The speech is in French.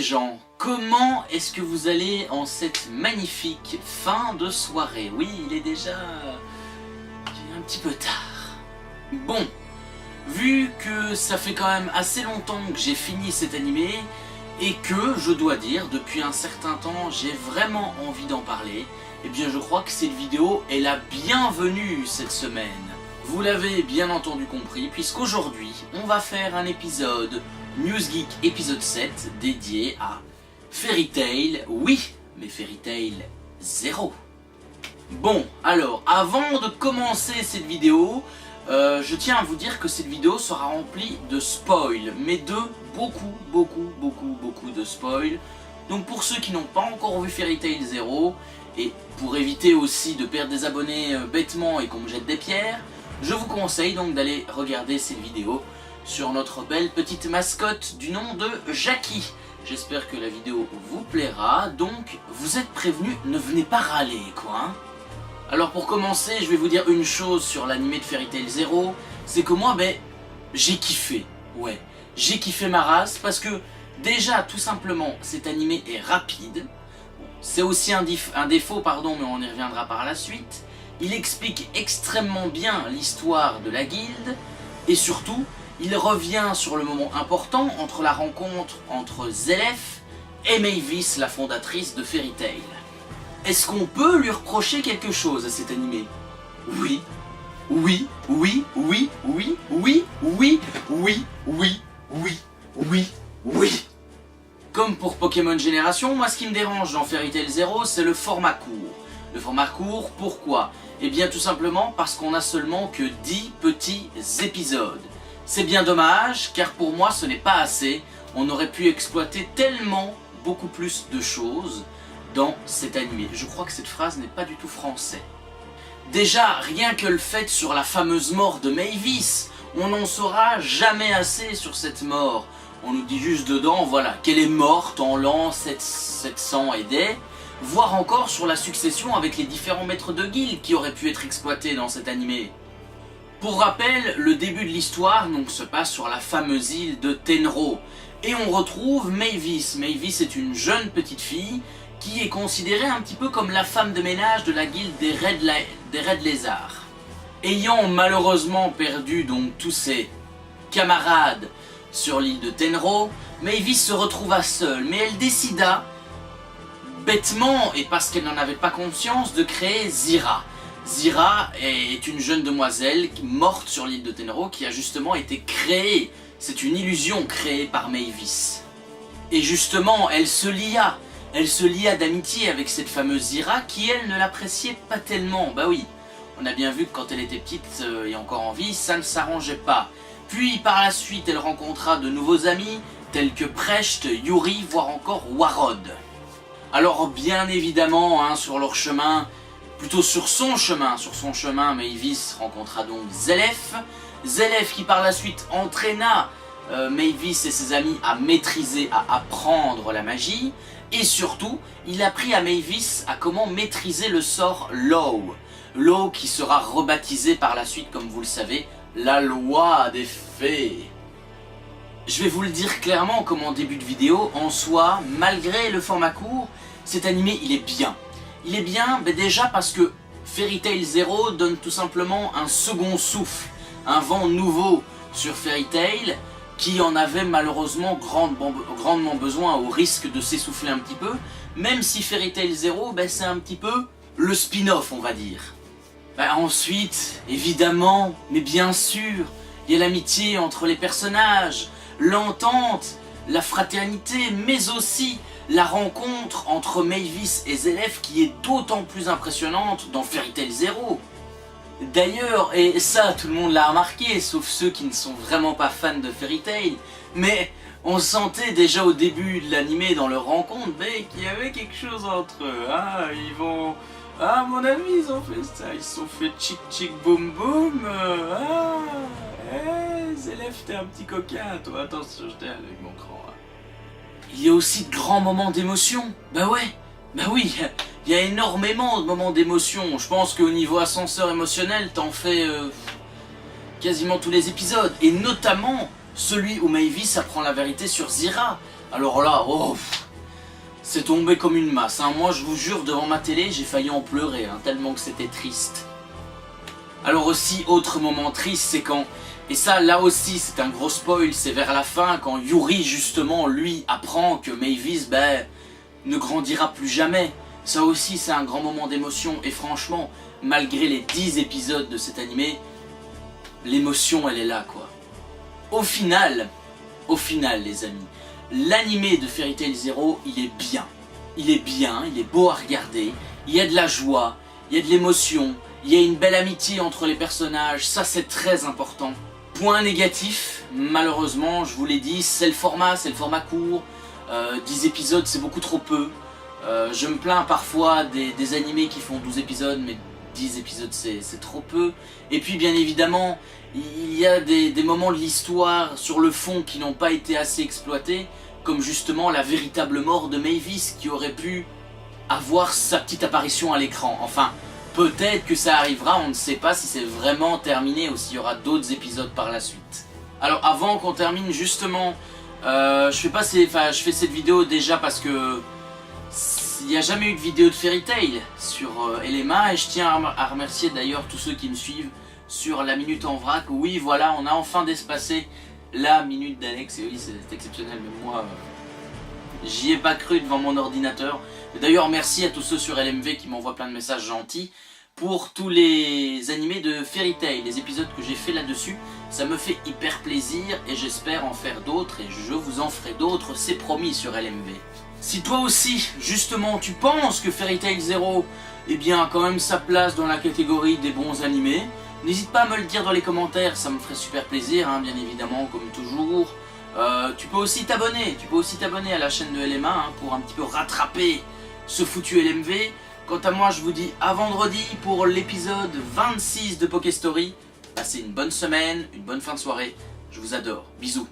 gens, comment est-ce que vous allez en cette magnifique fin de soirée? Oui, il est déjà un petit peu tard. Bon, vu que ça fait quand même assez longtemps que j'ai fini cet animé, et que, je dois dire, depuis un certain temps, j'ai vraiment envie d'en parler, eh bien je crois que cette vidéo est la bienvenue cette semaine. Vous l'avez bien entendu compris, puisqu'aujourd'hui, on va faire un épisode News Geek épisode 7 dédié à Fairy Tail, oui, mais Fairy Tail 0. Bon, alors, avant de commencer cette vidéo, je tiens à vous dire que cette vidéo sera remplie de spoils, mais de beaucoup de spoils. Donc pour ceux qui n'ont pas encore vu Fairy Tail 0, et pour éviter aussi de perdre des abonnés bêtement et qu'on me jette des pierres, je vous conseille donc d'aller regarder cette vidéo sur notre belle petite mascotte du nom de Jackie. J'espère que la vidéo vous plaira, donc vous êtes prévenus, ne venez pas râler quoi hein. Alors pour commencer, je vais vous dire une chose sur l'animé de Fairy Tail 0, c'est que moi, j'ai kiffé, ouais. J'ai kiffé ma race parce que, déjà, tout simplement, cet animé est rapide. C'est aussi un défaut, pardon, mais on y reviendra par la suite. Il explique extrêmement bien l'histoire de la guilde, et surtout, il revient sur le moment important entre la rencontre entre Zelef et Mavis, la fondatrice de Fairy Tail. Est-ce qu'on peut lui reprocher quelque chose à cet animé? Oui, oui, oui, oui, oui, oui, oui, oui, oui, oui, oui, oui. Comme pour Pokémon Génération, moi ce qui me dérange dans Fairy Tail 0, c'est le format court. Le format court, pourquoi? Eh bien tout simplement parce qu'on a seulement que 10 petits épisodes. C'est bien dommage, car pour moi ce n'est pas assez. On aurait pu exploiter tellement beaucoup plus de choses dans cet animé. Je crois que cette phrase n'est pas du tout français. Déjà, rien que le fait sur la fameuse mort de Mavis, on n'en saura jamais assez sur cette mort. On nous dit juste dedans, voilà, qu'elle est morte en l'an 700 et des, voire encore sur la succession avec les différents maîtres de guilde qui auraient pu être exploités dans cet animé. Pour rappel, le début de l'histoire se passe sur la fameuse île de Tenro, et on retrouve Mavis. Mavis est une jeune petite fille qui est considérée un petit peu comme la femme de ménage de la guilde des Red Lézards. Ayant malheureusement perdu donc tous ses camarades sur l'île de Tenro, Mavis se retrouva seule, mais elle décida, bêtement et parce qu'elle n'en avait pas conscience, de créer Zira. Zira est une jeune demoiselle morte sur l'île de Tenro qui a justement été créée. C'est une illusion créée par Mavis. Et justement, elle se lia d'amitié avec cette fameuse Zira qui, elle, ne l'appréciait pas tellement. Bah oui, on a bien vu que quand elle était petite et encore en vie, ça ne s'arrangeait pas. Puis par la suite, elle rencontra de nouveaux amis, tels que Precht, Yuri, voire encore Warod. Alors bien évidemment, sur leur chemin, plutôt sur son chemin, Mavis rencontra donc Zelef. Zelef qui par la suite entraîna Mavis et ses amis à maîtriser, à apprendre la magie. Et surtout, il apprit à Mavis à comment maîtriser le sort Law. Law qui sera rebaptisé par la suite, comme vous le savez, la loi des fées. Je vais vous le dire clairement comme en début de vidéo, en soi, malgré le format court, cet animé il est bien. Il est bien déjà parce que Fairy Tail 0 donne tout simplement un second souffle, un vent nouveau sur Fairy Tail, qui en avait malheureusement grandement besoin au risque de s'essouffler un petit peu, même si Fairy Tail 0 c'est un petit peu le spin-off on va dire. Ensuite, évidemment, mais bien sûr, il y a l'amitié entre les personnages, l'entente, la fraternité, mais aussi la rencontre entre Mavis et Zelef qui est d'autant plus impressionnante dans Fairy Tail 0. D'ailleurs, et ça tout le monde l'a remarqué, sauf ceux qui ne sont vraiment pas fans de Fairy Tail, mais on sentait déjà au début de l'animé dans leur rencontre qu'il y avait quelque chose entre eux. Ils vont... Ah mon ami, ils ont fait ça, ils se sont fait tchic tchic boum boum. Zelef, t'es un petit coquin, toi, attention, je t'ai avec mon cran. Il y a aussi de grands moments d'émotion. Oui, il y a énormément de moments d'émotion. Je pense qu'au niveau ascenseur émotionnel, t'en fais quasiment tous les épisodes. Et notamment celui où Mavis apprend la vérité sur Zira. Alors là, oh, c'est tombé comme une masse. Hein. Moi, je vous jure, devant ma télé, j'ai failli en pleurer, hein, tellement que c'était triste. Alors aussi, autre moment triste, c'est quand... Et ça, là aussi, c'est un gros spoil, c'est vers la fin, quand Yuri, justement, lui, apprend que Mavis, ne grandira plus jamais. Ça aussi, c'est un grand moment d'émotion. Et franchement, malgré les 10 épisodes de cet animé, l'émotion, elle est là, quoi. Au final, les amis, l'animé de Fairy Tail Zero, il est bien. Il est bien, il est beau à regarder, il y a de la joie, il y a de l'émotion, il y a une belle amitié entre les personnages, ça c'est très important. Point négatif, malheureusement, je vous l'ai dit, c'est le format court, 10 épisodes c'est beaucoup trop peu. Je me plains parfois des animés qui font 12 épisodes, mais 10 épisodes c'est trop peu. Et puis bien évidemment, il y a des moments de l'histoire sur le fond qui n'ont pas été assez exploités, comme justement la véritable mort de Mavis qui aurait pu avoir sa petite apparition à l'écran. Enfin, peut-être que ça arrivera, on ne sait pas si c'est vraiment terminé ou s'il y aura d'autres épisodes par la suite. Alors avant qu'on termine justement, je fais cette vidéo déjà parce que il n'y a jamais eu de vidéo de Fairy Tail sur Elema, et je tiens à remercier d'ailleurs tous ceux qui me suivent sur la minute en vrac. Oui voilà, on a enfin d'espacer la minute d'Alex, et oui c'est exceptionnel, mais moi j'y ai pas cru devant mon ordinateur. D'ailleurs merci à tous ceux sur LMV qui m'envoient plein de messages gentils pour tous les animés de Fairy Tail, les épisodes que j'ai fait là-dessus. Ça me fait hyper plaisir et j'espère en faire d'autres, et je vous en ferai d'autres, c'est promis sur LMV. Si toi aussi, justement, tu penses que Fairy Tail Zero, eh bien, a quand même sa place dans la catégorie des bons animés, n'hésite pas à me le dire dans les commentaires, ça me ferait super plaisir, hein, bien évidemment, comme toujours. Tu peux aussi t'abonner à la chaîne de LMA hein, pour un petit peu rattraper ce foutu LMV. Quant à moi, je vous dis à vendredi pour l'épisode 26 de Pokéstory. Passez une bonne semaine, une bonne fin de soirée, je vous adore, bisous.